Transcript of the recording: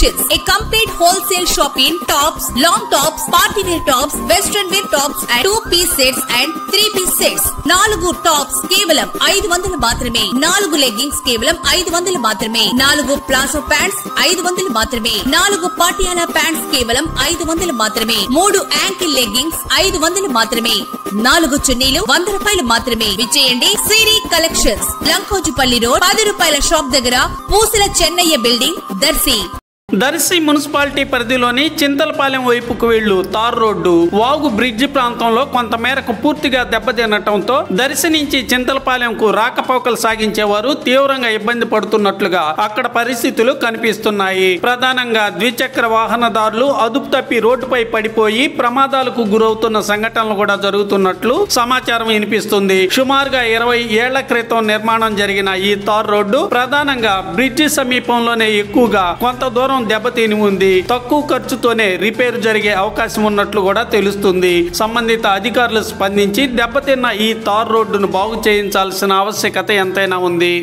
Collections, a complete wholesale shop in tops, long tops, party wear tops, western wear tops and 2-piece sets and 3-piece sets. 4 tops కేవలం 500 మాత్రమే. 4 leggings కేవలం 500 మాత్రమే. 4 palazzo pants 500 మాత్రమే. 4 Patiala pants కేవలం 500 మాత్రమే. 3 ankle leggings 500 మాత్రమే. 4 చున్నీలు 100 రూపాయలు మాత్రమే. విచేయండి సిరి కలెక్షన్స్, లంకోజుపల్లి రోడ్, 10 రూపాయల షాప్ దగ్గర, పూసల చెన్నయ్య బిల్డింగ్, దర్శి. దర్శి మున్సిపాలిటీ పరిధిలోని చింతలపాలెం వైపుకు వెళ్ళు తార్ రోడ్డు వాగు బ్రిడ్జి ప్రాంతంలో కొంతమేరకు పూర్తిగా దెబ్బతినటంతో దర్శి నుంచి చింతలపాలెంకు రాకపోకలు సాగించేవారు తీవ్రంగా ఇబ్బంది పడుతున్నట్లుగా అక్కడ పరిస్థితులు కనిపిస్తున్నాయి. ప్రధానంగా ద్విచక్ర వాహనదారులు అదుపు తప్పి రోడ్డుపై పడిపోయి ప్రమాదాలకు గురవుతున్న సంఘటనలు కూడా జరుగుతున్నట్లు సమాచారం వినిపిస్తుంది. సుమారుగా 20 ఏళ్ల క్రితం నిర్మాణం జరిగిన ఈ తార్ రోడ్డు ప్రధానంగా బ్రిడ్జి సమీపంలోనే ఎక్కువగా కొంత దూరం దెబ్బతిని ఉంది. తక్కువ ఖర్చుతోనే రిపేర్ జరిగే అవకాశం ఉన్నట్లు కూడా తెలుస్తుంది. సంబంధిత అధికారులు స్పందించి దెబ్బతిన్న ఈ తార్ రోడ్డును బాగు చేయించాల్సిన ఆవశ్యకత ఎంతైనా ఉంది.